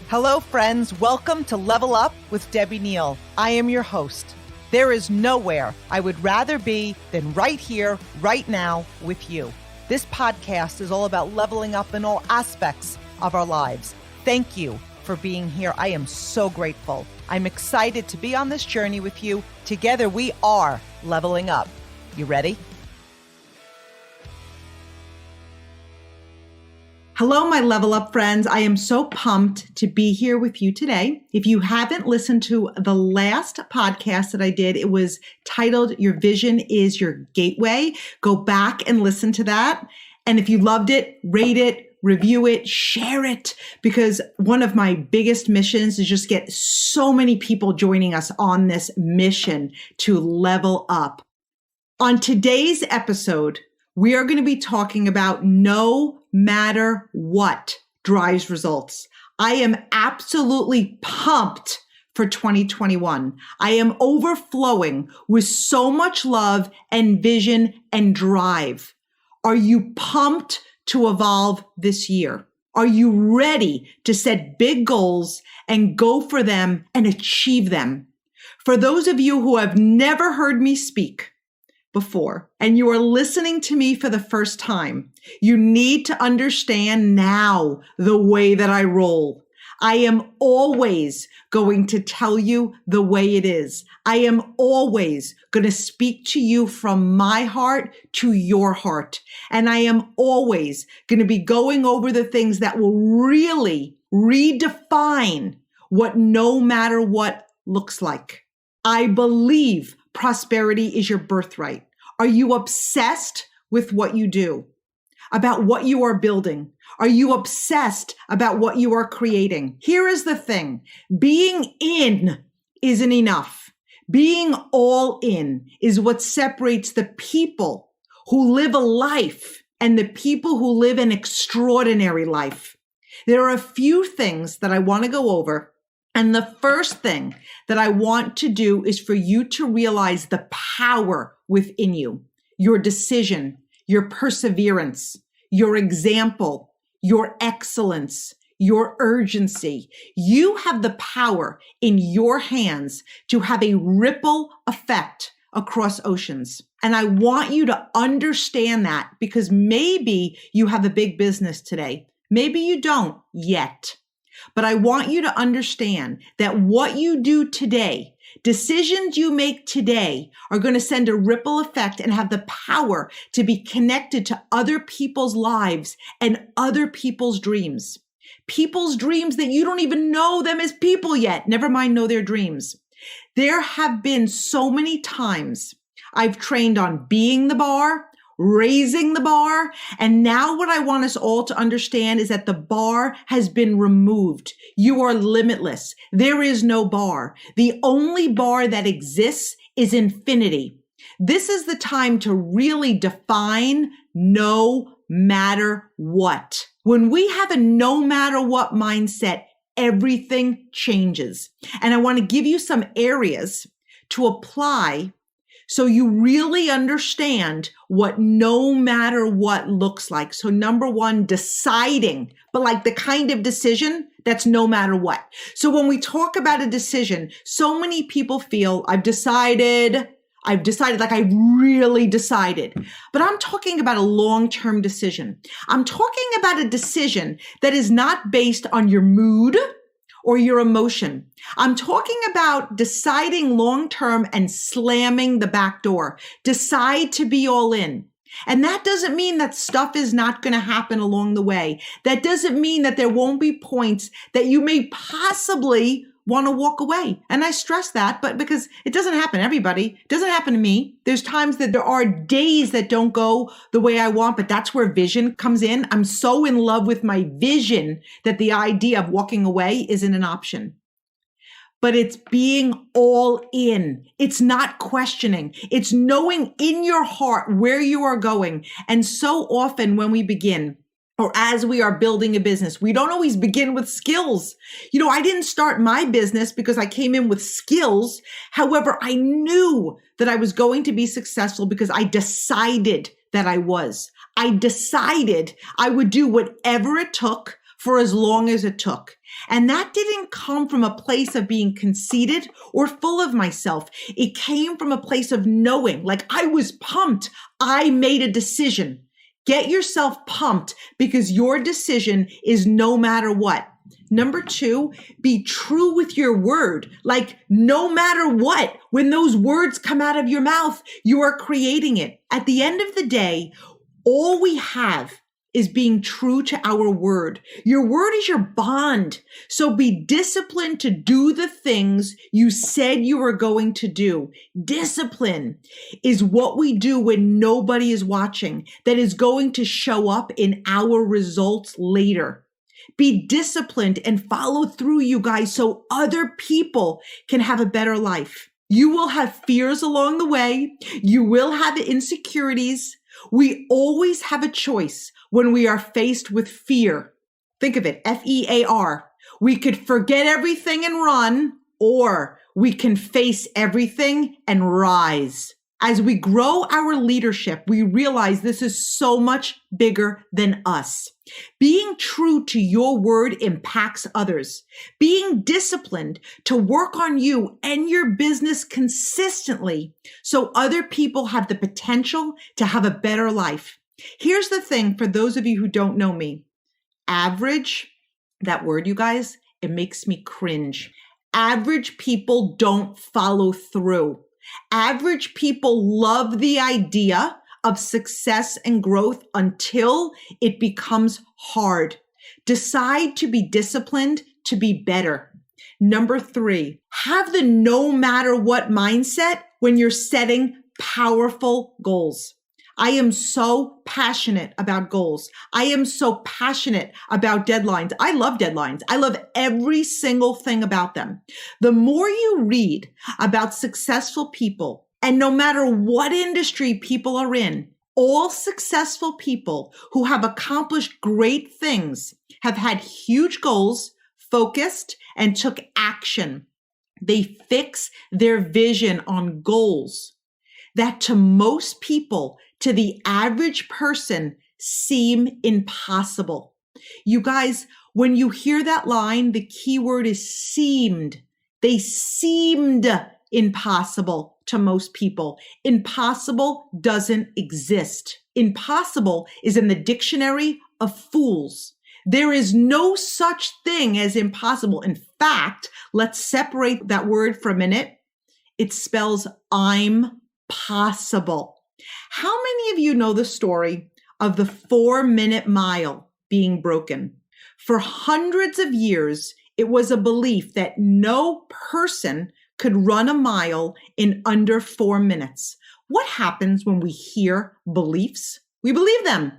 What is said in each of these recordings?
Hello, friends. Welcome to Level Up with Debbie Neal. I am your host. There is nowhere I would rather be than right here, right now, with you. This podcast is all about leveling up in all aspects of our lives. Thank you for being here. I am so grateful. I'm excited to be on this journey with you. Together, we are leveling up. You ready? Hello, my Level Up friends. I am so pumped to be here with you today. If you haven't listened to the last podcast that I did, it was titled Your Vision is Your Gateway. Go back and listen to that. And if you loved it, rate it, review it, share it, because one of my biggest missions is just get so many people joining us on this mission to level up. On today's episode, we are going to be talking about no matter what drives results. I am absolutely pumped for 2021. I am overflowing with so much love and vision and drive. Are you pumped to evolve this year? Are you ready to set big goals and go for them and achieve them? For those of you who have never heard me speak before, and you are listening to me for the first time, you need to understand now the way that I roll. I am always going to tell you the way it is. I am always going to speak to you from my heart to your heart. And I am always going to be going over the things that will really redefine what no matter what looks like. I believe prosperity is your birthright. Are you obsessed with what you do, about what you are building? Are you obsessed about what you are creating? Here is the thing. Being in isn't enough. Being all in is what separates the people who live a life and the people who live an extraordinary life. There are a few things that I want to go over. And the first thing that I want to do is for you to realize the power within you, your decision, your perseverance, your example, your excellence, your urgency. You have the power in your hands to have a ripple effect across oceans. And I want you to understand that, because maybe you have a big business today. Maybe you don't yet. But I want you to understand that what you do today, decisions you make today, are going to send a ripple effect and have the power to be connected to other people's lives and other people's dreams. People's dreams that you don't even know them as people yet. Never mind know their dreams. There have been so many times I've trained on being the bar, raising the bar. And now what I want us all to understand is that the bar has been removed. You are limitless. There is no bar. The only bar that exists is infinity. This is the time to really define no matter what. When we have a no matter what mindset, everything changes. And I want to give you some areas to apply so you really understand what no matter what looks like. So number one, deciding, but like the kind of decision that's no matter what. So when we talk about a decision, so many people feel I've decided, like I really decided. But I'm talking about a long-term decision. I'm talking about a decision that is not based on your mood or your emotion. I'm talking about deciding long-term and slamming the back door. Decide to be all in. And that doesn't mean that stuff is not going to happen along the way. That doesn't mean that there won't be points that you may possibly want to walk away. And I stress that, but because it doesn't happen to everybody. It doesn't happen to me. There's times that there are days that don't go the way I want, but that's where vision comes in. I'm so in love with my vision that the idea of walking away isn't an option. But it's being all in. It's not questioning. It's knowing in your heart where you are going. And so often when we begin, or as we are building a business, we don't always begin with skills. You know, I didn't start my business because I came in with skills. However, I knew that I was going to be successful because I decided that I was. I decided I would do whatever it took for as long as it took. And that didn't come from a place of being conceited or full of myself. It came from a place of knowing, like I was pumped. I made a decision. Get yourself pumped because your decision is no matter what. Number 2, be true with your word. Like no matter what, when those words come out of your mouth, you are creating it. At the end of the day, all we have is being true to our word. Your word is your bond. So be disciplined to do the things you said you were going to do. Discipline is what we do when nobody is watching that is going to show up in our results later. Be disciplined and follow through, you guys, so other people can have a better life. You will have fears along the way. You will have insecurities. We always have a choice when we are faced with fear. Think of it, F-E-A-R. We could forget everything and run, or we can face everything and rise. As we grow our leadership, we realize this is so much bigger than us. Being true to your word impacts others. Being disciplined to work on you and your business consistently so other people have the potential to have a better life. Here's the thing for those of you who don't know me. Average, that word, you guys, it makes me cringe. Average people don't follow through. Average people love the idea of success and growth until it becomes hard. Decide to be disciplined to be better. Number 3, have the no matter what mindset when you're setting powerful goals. I am so passionate about goals. I am so passionate about deadlines. I love deadlines. I love every single thing about them. The more you read about successful people, and no matter what industry people are in, all successful people who have accomplished great things have had huge goals, focused, and took action. They fix their vision on goals that to most people, to the average person, seem impossible. You guys, when you hear that line, the key word is seemed. They seemed impossible to most people. Impossible doesn't exist. Impossible is in the dictionary of fools. There is no such thing as impossible. In fact, let's separate that word for a minute. It spells I'm possible. How many of you know the story of the 4-minute mile being broken? For hundreds of years, it was a belief that no person could run a mile in under 4 minutes. What happens when we hear beliefs? We believe them.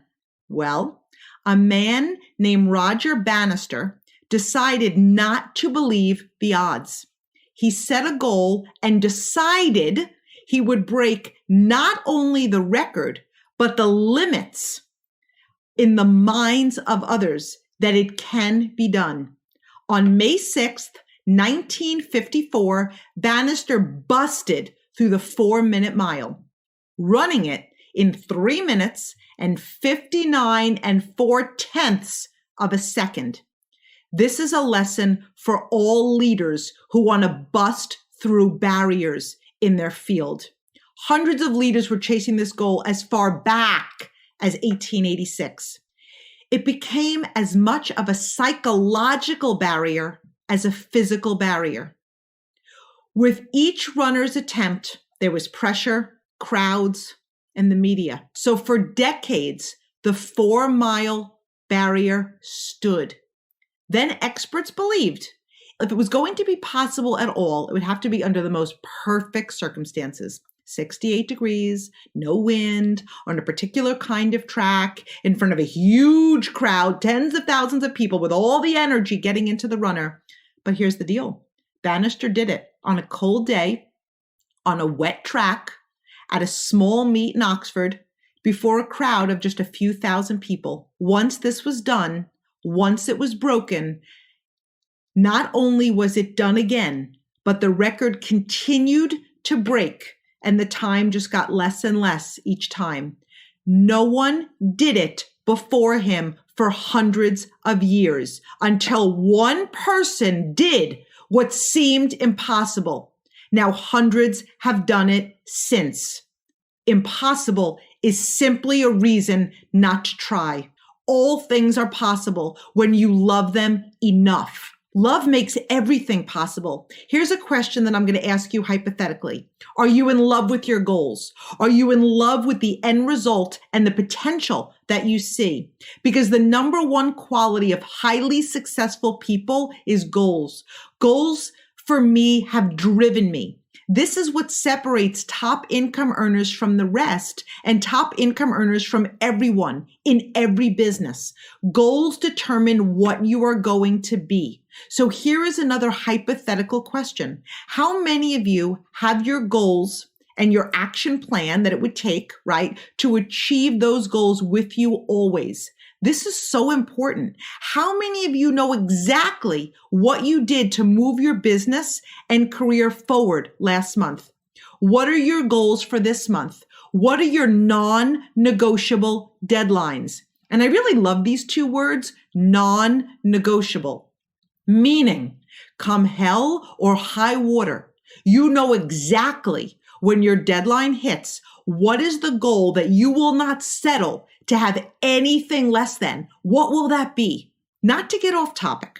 Well, a man named Roger Bannister decided not to believe the odds. He set a goal and decided he would break not only the record, but the limits in the minds of others that it can be done. On May 6th, 1954, Bannister busted through the 4-minute mile, running it in 3 minutes and 59 4/10 of a second. This is a lesson for all leaders who want to bust through barriers in their field. Hundreds of leaders were chasing this goal as far back as 1886. It became as much of a psychological barrier as a physical barrier. With each runner's attempt, there was pressure, crowds, and the media. So for decades, the 4-mile barrier stood. Then experts believed if it was going to be possible at all, it would have to be under the most perfect circumstances. 68 degrees, no wind, on a particular kind of track, in front of a huge crowd, tens of thousands of people with all the energy getting into the runner. But here's the deal. Bannister did it on a cold day, on a wet track, at a small meet in Oxford, before a crowd of just a few thousand people. Once this was done, once it was broken, not only was it done again, but the record continued to break, and the time just got less and less each time. No one did it before him for hundreds of years until one person did what seemed impossible. Now hundreds have done it since. Impossible is simply a reason not to try. All things are possible when you love them enough. Love makes everything possible. Here's a question that I'm going to ask you hypothetically. Are you in love with your goals? Are you in love with the end result and the potential that you see? Because the number one quality of highly successful people is goals. Goals for me have driven me. This is what separates top income earners from the rest and top income earners from everyone in every business. Goals determine what you are going to be. So here is another hypothetical question. How many of you have your goals and your action plan that it would take, right, to achieve those goals with you always? This is so important. How many of you know exactly what you did to move your business and career forward last month? What are your goals for this month? What are your non-negotiable deadlines? And I really love these two words, non-negotiable, meaning come hell or high water, you know exactly when your deadline hits, what is the goal that you will not settle to have anything less than? What will that be? Not to get off topic,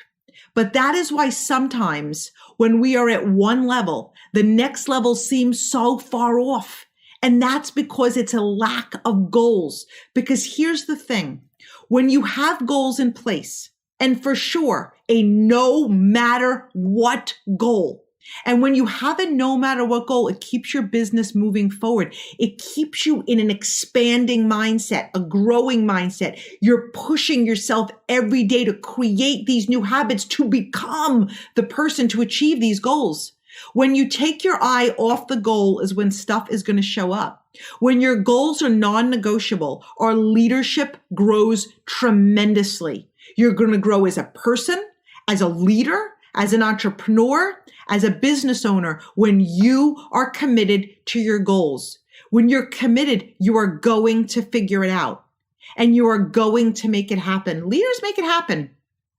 but that is why sometimes when we are at one level, the next level seems so far off. And that's because it's a lack of goals. Because here's the thing, when you have goals in place, and for sure, a no matter what goal, and when you have a no matter what goal, it keeps your business moving forward. It keeps you in an expanding mindset, a growing mindset. You're pushing yourself every day to create these new habits to become the person to achieve these goals. When you take your eye off the goal is when stuff is going to show up. When your goals are non-negotiable, our leadership grows tremendously. You're going to grow as a person, as a leader, as an entrepreneur, as a business owner, when you are committed to your goals. When you're committed, you are going to figure it out and you are going to make it happen. Leaders make it happen.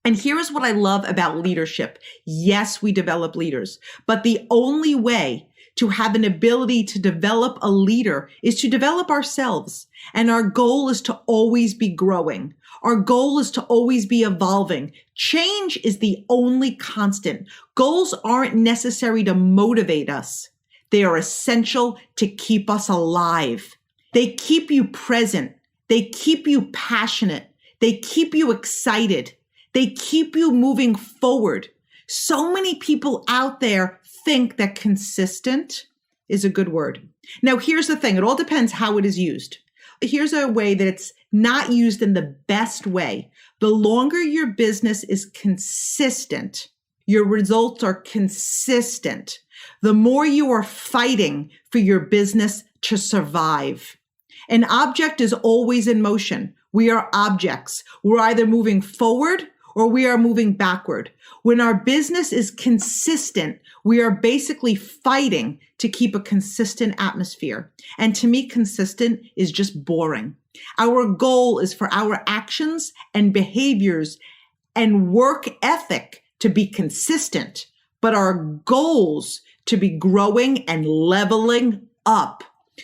And here is what I love about leadership. Yes, we develop leaders, but the only way to have an ability to develop a leader is to develop ourselves. And our goal is to always be growing. Our goal is to always be evolving. Change is the only constant. Goals aren't necessary to motivate us. They are essential to keep us alive. They keep you present. They keep you passionate. They keep you excited. They keep you moving forward. So many people out there think that consistent is a good word. Now, here's the thing. It all depends how it is used. Here's a way that it's not used in the best way. The longer your business is consistent, your results are consistent, the more you are fighting for your business to survive. An object is always in motion. We are objects. We're either moving forward or we are moving backward. When our business is consistent, we are basically fighting to keep a consistent atmosphere. And to me, consistent is just boring. Our goal is for our actions and behaviors and work ethic to be consistent, but our goals to be growing and leveling up.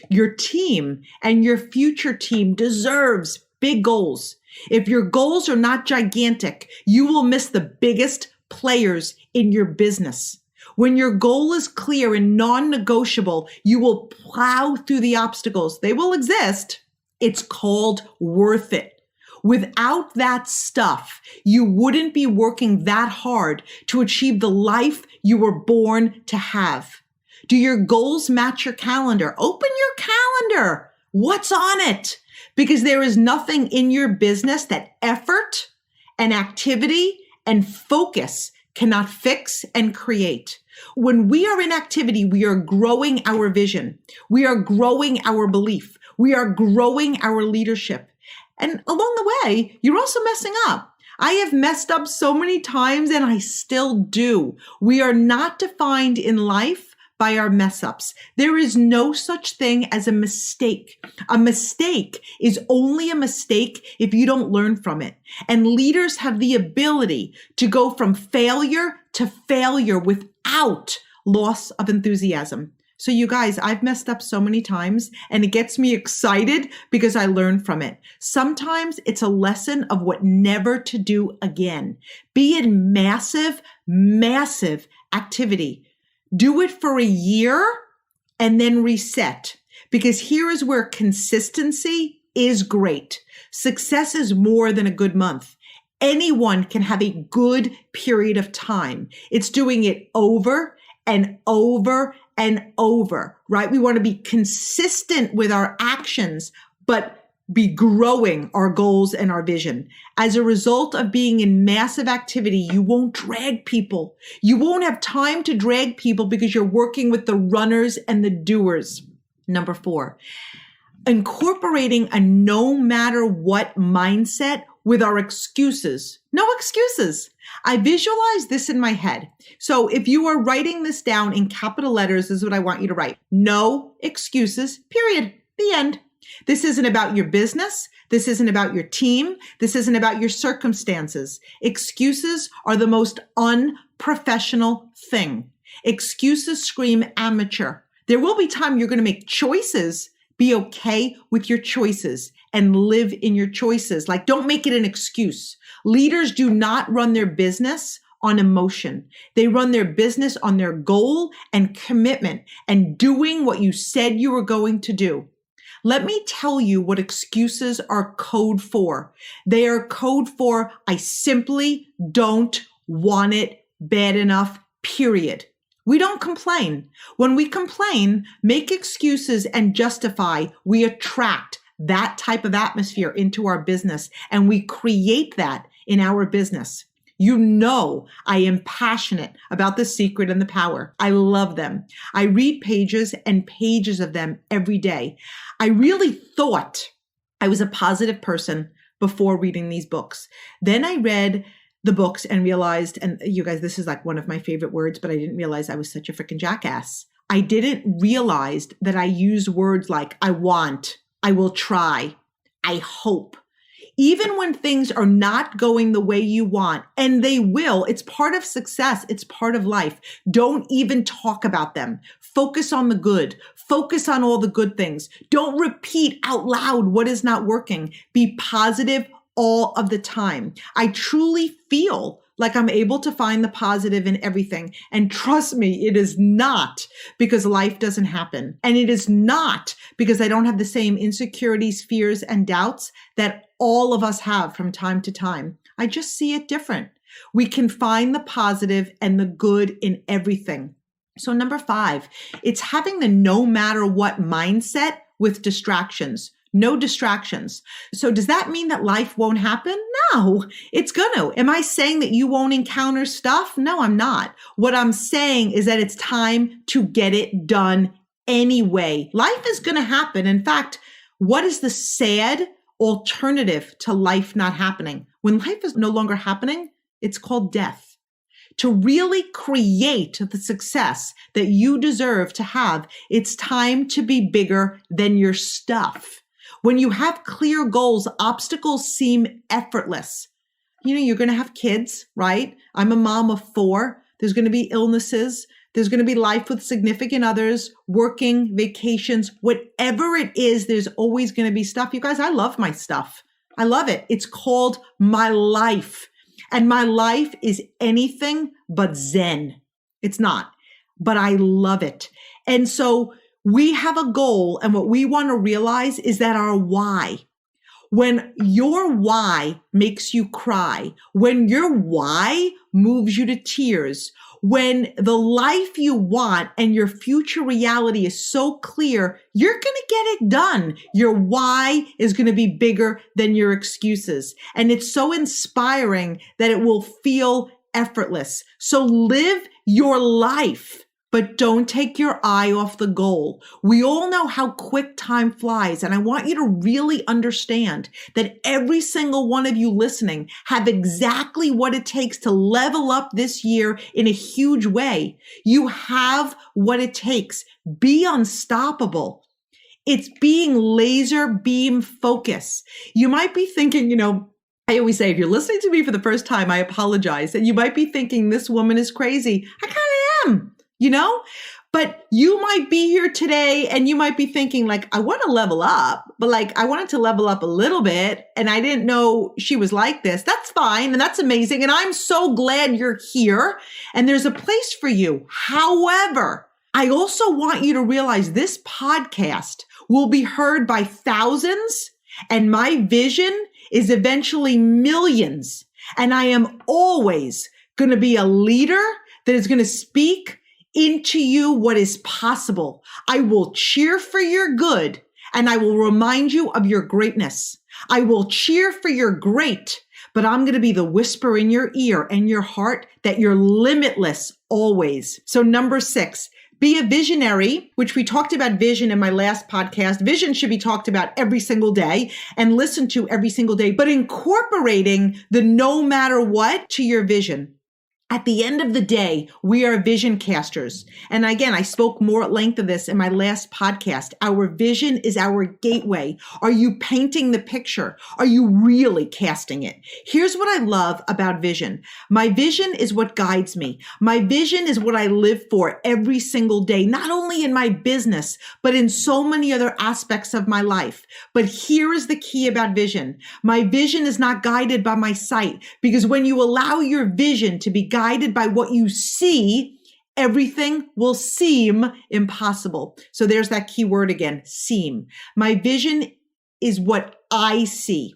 Your team and your future team deserves big goals. If your goals are not gigantic, you will miss the biggest players in your business. When your goal is clear and non-negotiable, you will plow through the obstacles. They will exist. It's called worth it. Without that stuff, you wouldn't be working that hard to achieve the life you were born to have. Do your goals match your calendar? Open your calendar. What's on it? Because there is nothing in your business that effort and activity and focus cannot fix and create. When we are in activity, we are growing our vision. We are growing our belief. We are growing our leadership. And along the way, you're also messing up. I have messed up so many times and I still do. We are not defined in life by our mess ups. There is no such thing as a mistake. A mistake is only a mistake if you don't learn from it. And leaders have the ability to go from failure to failure without loss of enthusiasm. So you guys, I've messed up so many times and it gets me excited because I learn from it. Sometimes it's a lesson of what never to do again. Be in massive activity. Do it for a year and then reset, because here is where consistency is great. Success is more than a good month. Anyone can have a good period of time. It's doing it over and over and over, right? We want to be consistent with our actions, but be growing our goals and our vision. As a result of being in massive activity, you won't drag people. You won't have time to drag people because you're working with the runners and the doers. Number 4, incorporating a no matter what mindset with our excuses. No excuses. I visualize this in my head. So if you are writing this down in capital letters, this is what I want you to write. No excuses, period. The end. This isn't about your business. This isn't about your team. This isn't about your circumstances. Excuses are the most unprofessional thing. Excuses scream amateur. There will be time you're going to make choices. Be okay with your choices and live in your choices. Like, don't make it an excuse. Leaders do not run their business on emotion. They run their business on their goal and commitment and doing what you said you were going to do. Let me tell you what excuses are code for. They are code for, I simply don't want it bad enough, period. We don't complain. When we complain, make excuses and justify, we attract that type of atmosphere into our business, and we create that in our business. You know, I am passionate about The Secret and The Power. I love them. I read pages and pages of them every day. I really thought I was a positive person before reading these books. Then I read the books and realized, and you guys, this is like one of my favorite words, but I didn't realize I was such a freaking jackass. I didn't realize that I used words like I want, I will try, I hope. Even when things are not going the way you want, and they will, it's part of success. It's part of life. Don't even talk about them. Focus on the good. Focus on all the good things. Don't repeat out loud what is not working. Be positive all of the time. I truly feel like I'm able to find the positive in everything. And trust me, it is not because life doesn't happen. And it is not because I don't have the same insecurities, fears, and doubts that all of us have from time to time. I just see it different. We can find the positive and the good in everything. So number 5, it's having the no matter what mindset with distractions. No distractions. So does that mean that life won't happen? No, it's gonna. Am I saying that you won't encounter stuff? No, I'm not. What I'm saying is that it's time to get it done anyway. Life is gonna happen. In fact, what is the sad alternative to life not happening? When life is no longer happening, it's called death. To really create the success that you deserve to have, it's time to be bigger than your stuff. When you have clear goals, obstacles seem effortless. You know, you're going to have kids, right? I'm a mom of 4. There's going to be illnesses. There's going to be life with significant others, working, vacations, whatever it is, there's always going to be stuff. You guys, I love my stuff. I love it. It's called my life. And my life is anything but zen. It's not, but I love it. And so we have a goal, and what we want to realize is that our why. When your why makes you cry, when your why moves you to tears, when the life you want and your future reality is so clear, you're going to get it done. Your why is going to be bigger than your excuses. And it's so inspiring that it will feel effortless. So live your life, but don't take your eye off the goal. We all know how quick time flies, and I want you to really understand that every single one of you listening have exactly what it takes to level up this year in a huge way. You have what it takes. Be unstoppable. It's being laser beam focus. You might be thinking, I always say, if you're listening to me for the first time, I apologize. And you might be thinking, this woman is crazy. I kind of am, but you might be here today and you might be thinking I want to level up, but I wanted to level up a little bit and I didn't know she was like this. That's fine. And that's amazing. And I'm so glad you're here and there's a place for you. However, I also want you to realize this podcast will be heard by thousands and my vision is eventually millions. And I am always going to be a leader that is going to speak into you what is possible. I will cheer for your good and I will remind you of your greatness. I will cheer for your great, but I'm going to be the whisper in your ear and your heart that you're limitless always. So number 6, be a visionary, which we talked about vision in my last podcast. Vision should be talked about every single day and listened to every single day, but incorporating the no matter what to your vision. At the end of the day, we are vision casters. And again, I spoke more at length of this in my last podcast. Our vision is our gateway. Are you painting the picture? Are you really casting it? Here's what I love about vision. My vision is what guides me. My vision is what I live for every single day, not only in my business, but in so many other aspects of my life. But here is the key about vision. My vision is not guided by my sight, because when you allow your vision to be guided by what you see, everything will seem impossible. So there's that key word again, seem. My vision is what I see.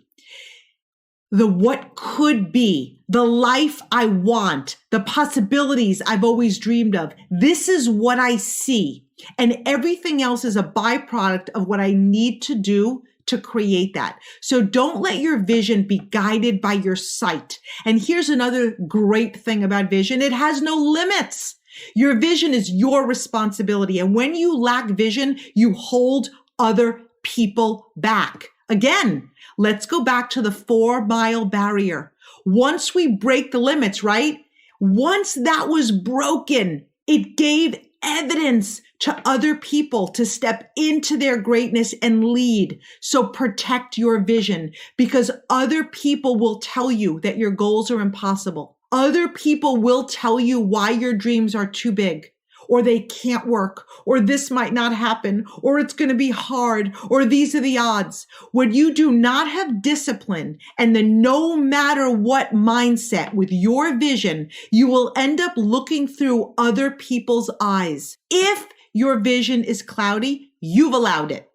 The what could be, the life I want, the possibilities I've always dreamed of. This is what I see. And everything else is a byproduct of what I need to do to create that. So don't let your vision be guided by your sight. And here's another great thing about vision. It has no limits. Your vision is your responsibility. And when you lack vision, you hold other people back. Again, let's go back to the 4-mile barrier. Once we break the limits, right? Once that was broken, it gave evidence to other people to step into their greatness and lead. So protect your vision, because other people will tell you that your goals are impossible. Other people will tell you why your dreams are too big, or they can't work, or this might not happen, or it's going to be hard, or these are the odds. When you do not have discipline and the no matter what mindset with your vision, you will end up looking through other people's eyes. If your vision is cloudy, you've allowed it.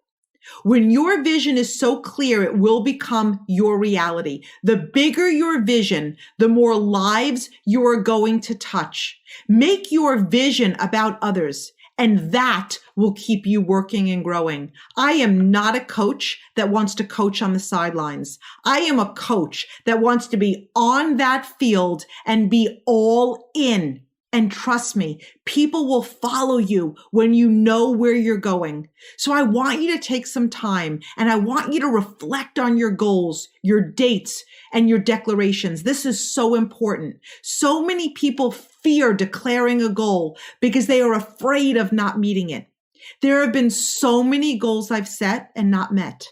When your vision is so clear, it will become your reality. The bigger your vision, the more lives you are going to touch. Make your vision about others, and that will keep you working and growing. I am not a coach that wants to coach on the sidelines. I am a coach that wants to be on that field and be all in. And trust me, people will follow you when you know where you're going. So I want you to take some time and I want you to reflect on your goals, your dates, and your declarations. This is so important. So many people fear declaring a goal because they are afraid of not meeting it. There have been so many goals I've set and not met.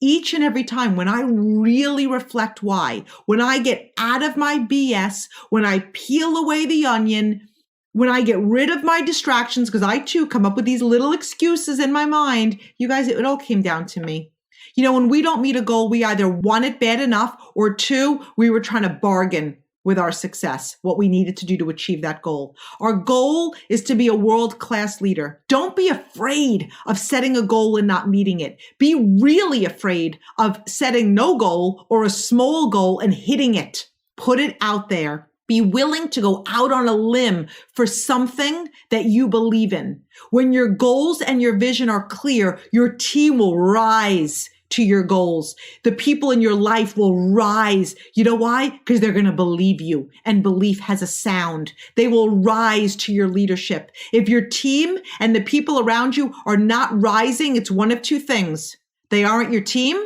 Each and every time when I really reflect why, when I get out of my BS, when I peel away the onion, when I get rid of my distractions, because I too come up with these little excuses in my mind, you guys, it all came down to me. When we don't meet a goal, we either want it bad enough, or 2, we were trying to bargain with our success, what we needed to do to achieve that goal. Our goal is to be a world-class leader. Don't be afraid of setting a goal and not meeting it. Be really afraid of setting no goal or a small goal and hitting it. Put it out there. Be willing to go out on a limb for something that you believe in. When your goals and your vision are clear, your team will rise to your goals. The people in your life will rise. You know why? Because they're going to believe you, and belief has a sound. They will rise to your leadership. If your team and the people around you are not rising, it's one of two things. They aren't your team,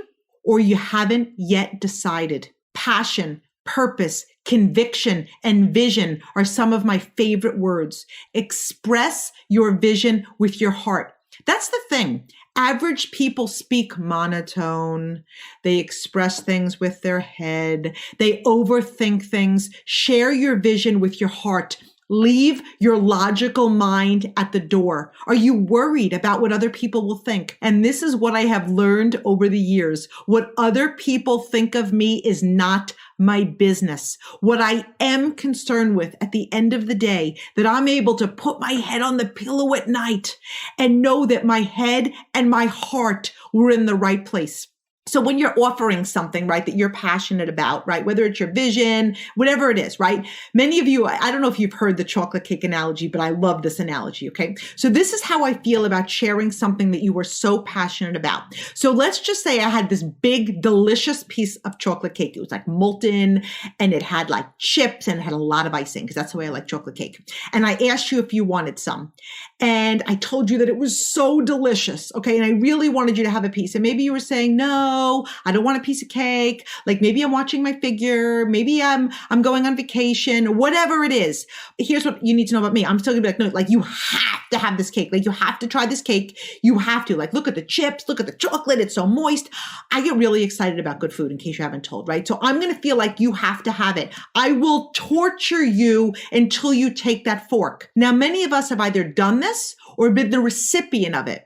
or you haven't yet decided. Passion, purpose, conviction, and vision are some of my favorite words. Express your vision with your heart. That's the thing. Average people speak monotone. They express things with their head. They overthink things. Share your vision with your heart. Leave your logical mind at the door. Are you worried about what other people will think? And this is what I have learned over the years. What other people think of me is not my business. What I am concerned with at the end of the day, that I'm able to put my head on the pillow at night and know that my head and my heart were in the right place. So when you're offering something, right, that you're passionate about, right, whether it's your vision, whatever it is, right? Many of you, I don't know if you've heard the chocolate cake analogy, but I love this analogy, okay? So this is how I feel about sharing something that you were so passionate about. So let's just say I had this big, delicious piece of chocolate cake. It was like molten, and it had like chips, and it had a lot of icing, because that's the way I like chocolate cake. And I asked you if you wanted some. And I told you that it was so delicious, okay? And I really wanted you to have a piece. And maybe you were saying, no, I don't want a piece of cake. Like maybe I'm watching my figure. Maybe I'm going on vacation, whatever it is. Here's what you need to know about me. I'm still gonna be like, no, like you have to have this cake. Like you have to try this cake. You have to. Like look at the chips, look at the chocolate. It's so moist. I get really excited about good food, in case you haven't told, right? So I'm gonna feel like you have to have it. I will torture you until you take that fork. Now, many of us have either done this or been the recipient of it.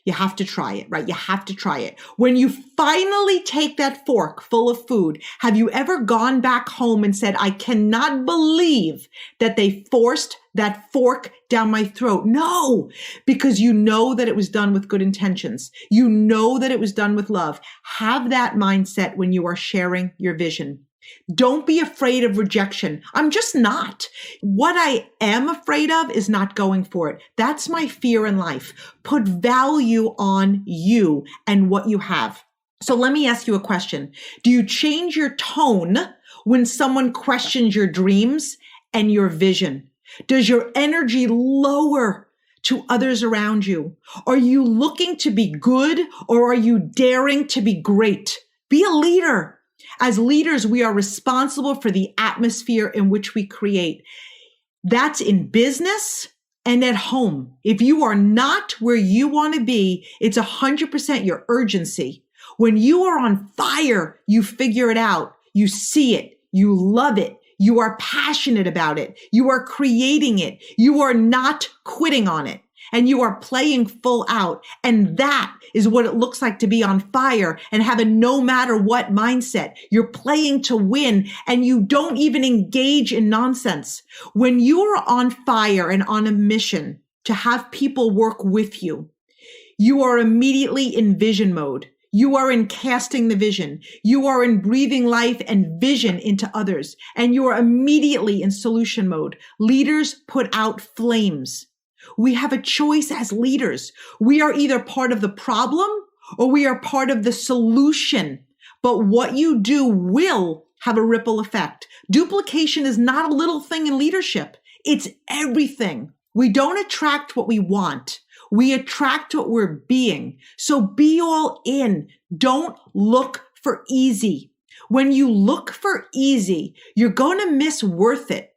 You have to try it, right? You have to try it. When you finally take that fork full of food, have you ever gone back home and said, I cannot believe that they forced that fork down my throat? No, because you know that it was done with good intentions. You know that it was done with love. Have that mindset when you are sharing your vision. Don't be afraid of rejection. I'm just not. What I am afraid of is not going for it. That's my fear in life. Put value on you and what you have. So let me ask you a question. Do you change your tone when someone questions your dreams and your vision? Does your energy lower to others around you? Are you looking to be good, or are you daring to be great? Be a leader. As leaders, we are responsible for the atmosphere in which we create. That's in business and at home. If you are not where you want to be, it's 100% your urgency. When you are on fire, you figure it out. You see it. You love it. You are passionate about it. You are creating it. You are not quitting on it. And you are playing full out. And that is what it looks like to be on fire and have a no matter what mindset. You're playing to win, and you don't even engage in nonsense. When you are on fire and on a mission to have people work with you, you are immediately in vision mode. You are in casting the vision. You are in breathing life and vision into others. And you are immediately in solution mode. Leaders put out flames. We have a choice as leaders. We are either part of the problem or we are part of the solution. But what you do will have a ripple effect. Duplication is not a little thing in leadership. It's everything. We don't attract what we want. We attract what we're being. So be all in. Don't look for easy. When you look for easy, you're going to miss worth it.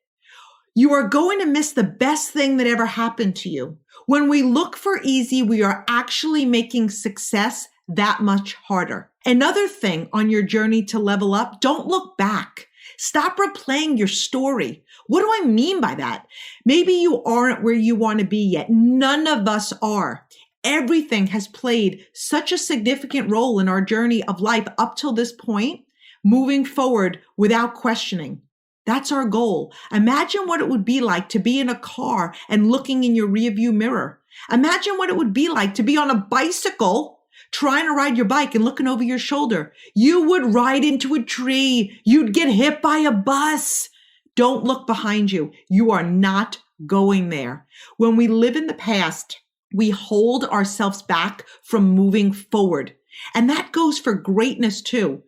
You are going to miss the best thing that ever happened to you. When we look for easy, we are actually making success that much harder. Another thing on your journey to level up, don't look back. Stop replaying your story. What do I mean by that? Maybe you aren't where you want to be yet. None of us are. Everything has played such a significant role in our journey of life up till this point, moving forward without questioning. That's our goal. Imagine what it would be like to be in a car and looking in your rearview mirror. Imagine what it would be like to be on a bicycle, trying to ride your bike and looking over your shoulder. You would ride into a tree. You'd get hit by a bus. Don't look behind you. You are not going there. When we live in the past, we hold ourselves back from moving forward. And that goes for greatness too.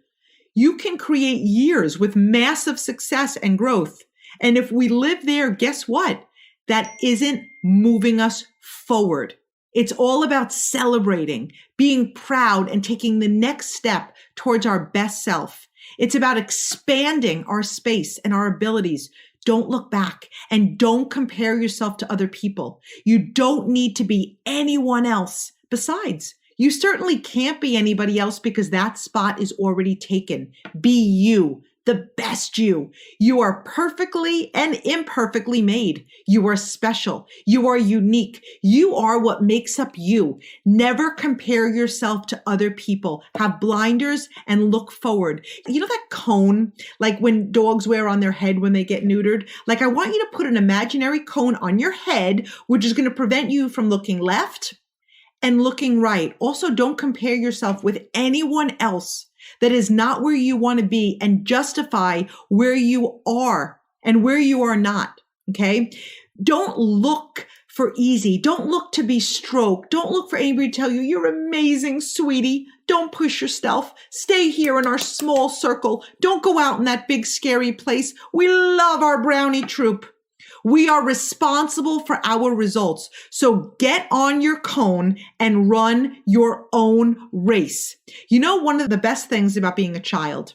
You can create years with massive success and growth. And if we live there, guess what? That isn't moving us forward. It's all about celebrating, being proud, and taking the next step towards our best self. It's about expanding our space and our abilities. Don't look back and don't compare yourself to other people. You don't need to be anyone else. Besides, you certainly can't be anybody else because that spot is already taken. Be you, the best you. You are perfectly and imperfectly made. You are special. You are unique. You are what makes up you. Never compare yourself to other people. Have blinders and look forward. You know that cone, like when dogs wear on their head when they get neutered? Like I want you to put an imaginary cone on your head, which is going to prevent you from looking left and looking right. Also, don't compare yourself with anyone else that is not where you want to be and justify where you are and where you are not. Okay. Don't look for easy. Don't look to be stroked. Don't look for anybody to tell you you're amazing, sweetie. Don't push yourself. Stay here in our small circle. Don't go out in that big, scary place. We love our brownie troop. We are responsible for our results. So get on your cone and run your own race. You know, one of the best things about being a child,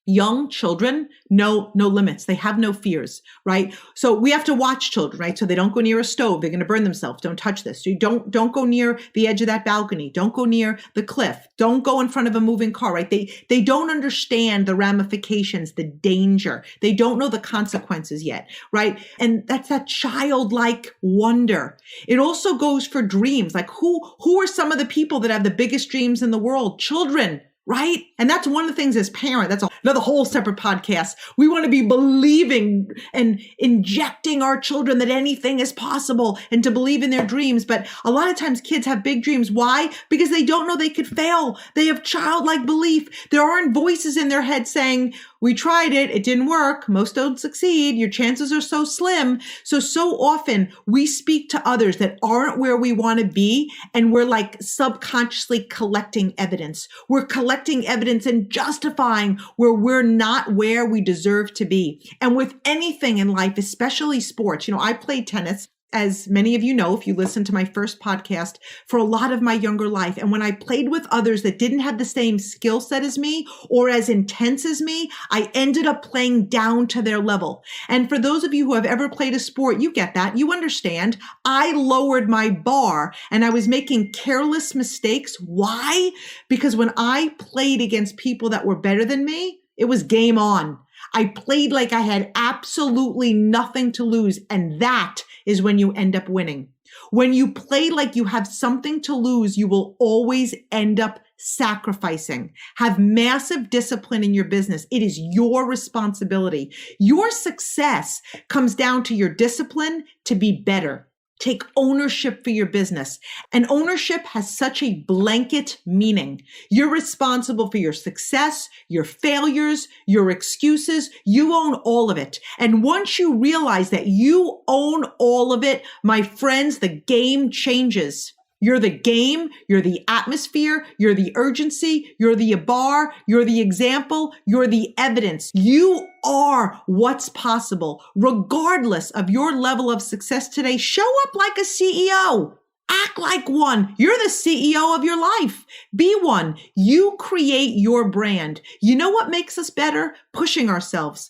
young children know no limits. They have no fears, right? So we have to watch children, right? So they don't go near a stove. They're going to burn themselves. Don't touch this. So you don't go near the edge of that balcony. Don't go near the cliff. Don't go in front of a moving car, right? They don't understand the ramifications, the danger. They don't know the consequences yet, right? And that's that childlike wonder. It also goes for dreams. Like who are some of the people that have the biggest dreams in the world? Children. Right? And that's one of the things as parent, that's another whole separate podcast. We want to be believing and injecting our children that anything is possible and to believe in their dreams. But a lot of times kids have big dreams. Why? Because they don't know they could fail. They have childlike belief. There aren't voices in their head saying, we tried it. It didn't work. Most don't succeed. Your chances are so slim. So often we speak to others that aren't where we want to be. And we're like subconsciously collecting evidence. We're collecting evidence and justifying where we're not where we deserve to be. And with anything in life, especially sports, I played tennis. As many of you know, if you listen to my first podcast, for a lot of my younger life. And when I played with others that didn't have the same skill set as me or as intense as me, I ended up playing down to their level. And for those of you who have ever played a sport, you get that. You understand. I lowered my bar and I was making careless mistakes. Why? Because when I played against people that were better than me, it was game on. I played like I had absolutely nothing to lose. And that is when you end up winning. When you play like you have something to lose, you will always end up sacrificing. Have massive discipline in your business. It is your responsibility. Your success comes down to your discipline to be better. Take ownership for your business. And ownership has such a blanket meaning. You're responsible for your success, your failures, your excuses. You own all of it. And once you realize that you own all of it, my friends, the game changes. You're the game, you're the atmosphere, you're the urgency, you're the bar, you're the example, you're the evidence. You are what's possible. Regardless of your level of success today, show up like a CEO. Act like one. You're the CEO of your life. Be one. You create your brand. You know what makes us better? Pushing ourselves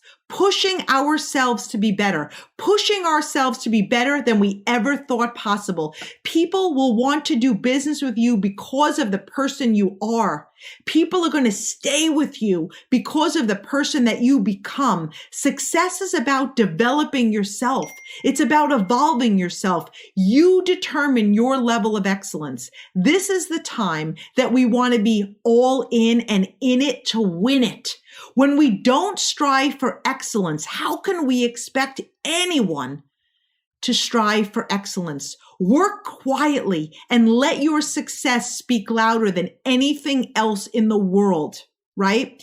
to be better, pushing ourselves to be better than we ever thought possible. People will want to do business with you because of the person you are. People are going to stay with you because of the person that you become. Success is about developing yourself. It's about evolving yourself. You determine your level of excellence. This is the time that we want to be all in and in it to win it. When we don't strive for excellence, how can we expect anyone to strive for excellence? Work quietly and let your success speak louder than anything else in the world, right?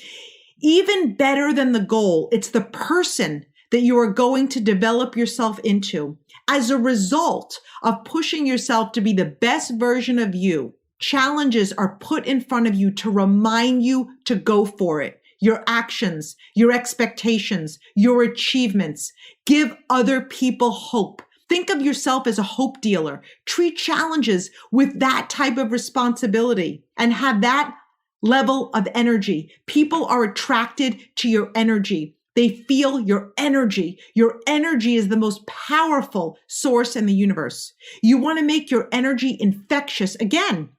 Even better than the goal, it's the person that you are going to develop yourself into. As a result of pushing yourself to be the best version of you, Challenges are put in front of you to remind you to go for it. Your actions, your expectations, your achievements. Give other people hope. Think of yourself as a hope dealer. Treat challenges with that type of responsibility and have that level of energy. People are attracted to your energy. They feel your energy. Your energy is the most powerful source in the universe. You want to make your energy infectious. Again,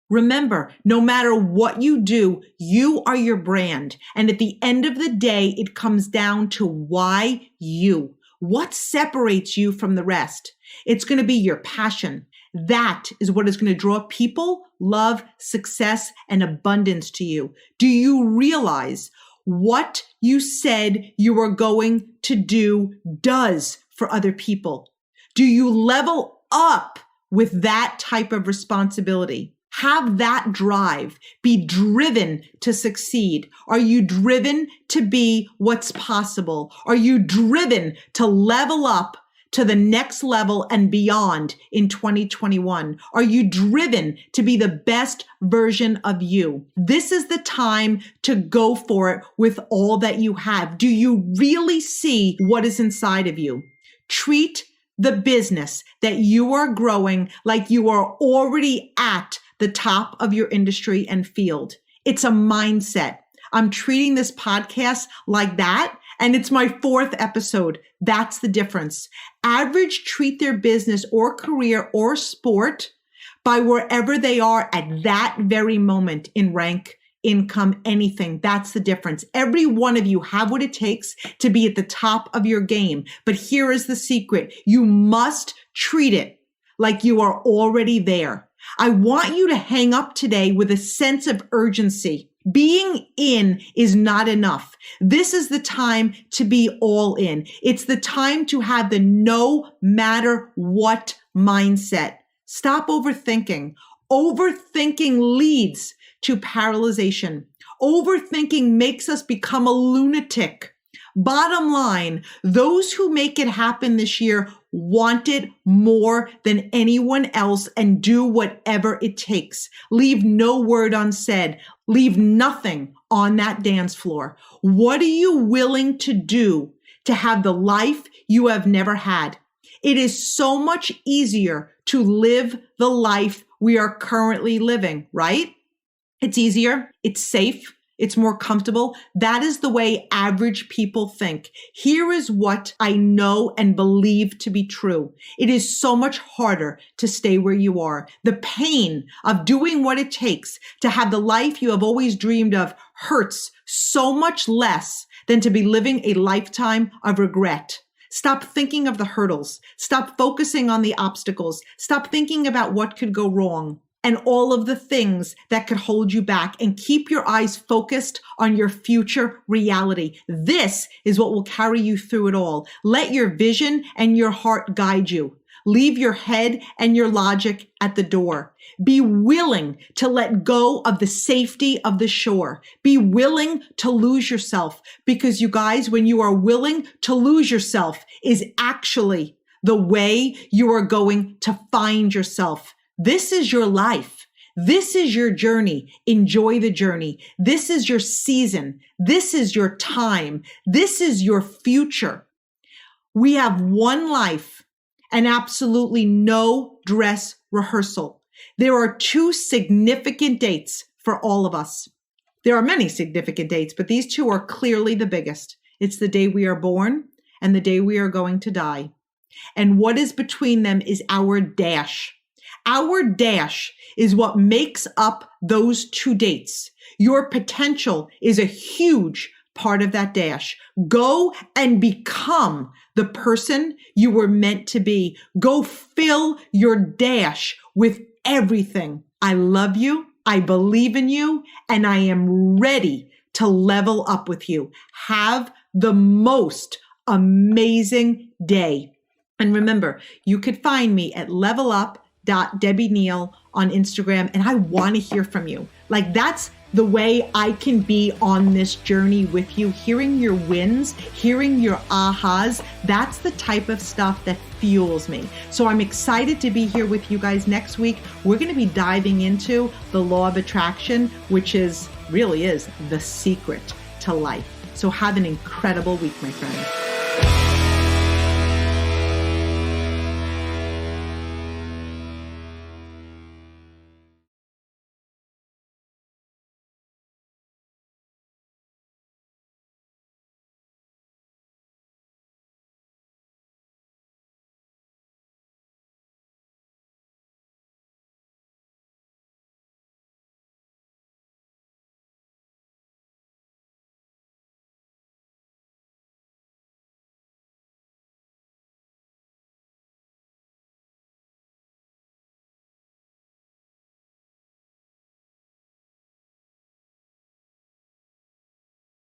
remember, no matter what you do, you are your brand. And at the end of the day, it comes down to why you. What separates you from the rest? It's going to be your passion. That is what is going to draw people, love, success, and abundance to you. Do you realize what you said you were going to do does for other people? Do you level up with that type of responsibility? Have that drive. Be driven to succeed. Are you driven to be what's possible? Are you driven to level up to the next level and beyond in 2021? Are you driven to be the best version of you? This is the time to go for it with all that you have. Do you really see what is inside of you? Treat the business that you are growing like you are already at the top of your industry and field. It's a mindset. I'm treating this podcast like that, and it's my 4th episode. That's the difference. Average treat their business or career or sport by wherever they are at that very moment in rank, income, anything. That's the difference. Every one of you have what it takes to be at the top of your game. But here is the secret. You must treat it like you are already there. I want you to hang up today with a sense of urgency. Being in is not enough. This is the time to be all in. It's the time to have the no matter what mindset. Stop overthinking. Overthinking leads to paralyzation. Overthinking makes us become a lunatic. Bottom line, those who make it happen this year want it more than anyone else and do whatever it takes. Leave no word unsaid. Leave nothing on that dance floor. What are you willing to do to have the life you have never had? It is so much easier to live the life we are currently living, right? It's easier. It's safe. It's more comfortable. That is the way average people think. Here is what I know and believe to be true. It is so much harder to stay where you are. The pain of doing what it takes to have the life you have always dreamed of hurts so much less than to be living a lifetime of regret. Stop thinking of the hurdles. Stop focusing on the obstacles. Stop thinking about what could go wrong and all of the things that could hold you back, and keep your eyes focused on your future reality. This is what will carry you through it all. Let your vision and your heart guide you. Leave your head and your logic at the door. Be willing to let go of the safety of the shore. Be willing to lose yourself, because you guys, when you are willing to lose yourself is actually the way you are going to find yourself. This is your life. This is your journey. Enjoy the journey. This is your season. This is your time. This is your future. We have one life and absolutely no dress rehearsal. There are 2 significant dates for all of us. There are many significant dates, but these 2 are clearly the biggest. It's the day we are born and the day we are going to die. And what is between them is our dash. Our dash is what makes up those 2 dates. Your potential is a huge part of that dash. Go and become the person you were meant to be. Go fill your dash with everything. I love you. I believe in you, and I am ready to level up with you. Have the most amazing day. And remember, you could find me at levelup.Debbie Neal on Instagram, and I want to hear from you. Like, that's the way I can be on this journey with you, hearing your wins, hearing your ahas. That's the type of stuff that fuels me. So I'm excited to be here with you guys next week. We're going to be diving into the law of attraction, which really is the secret to life. So have an incredible week, my friends.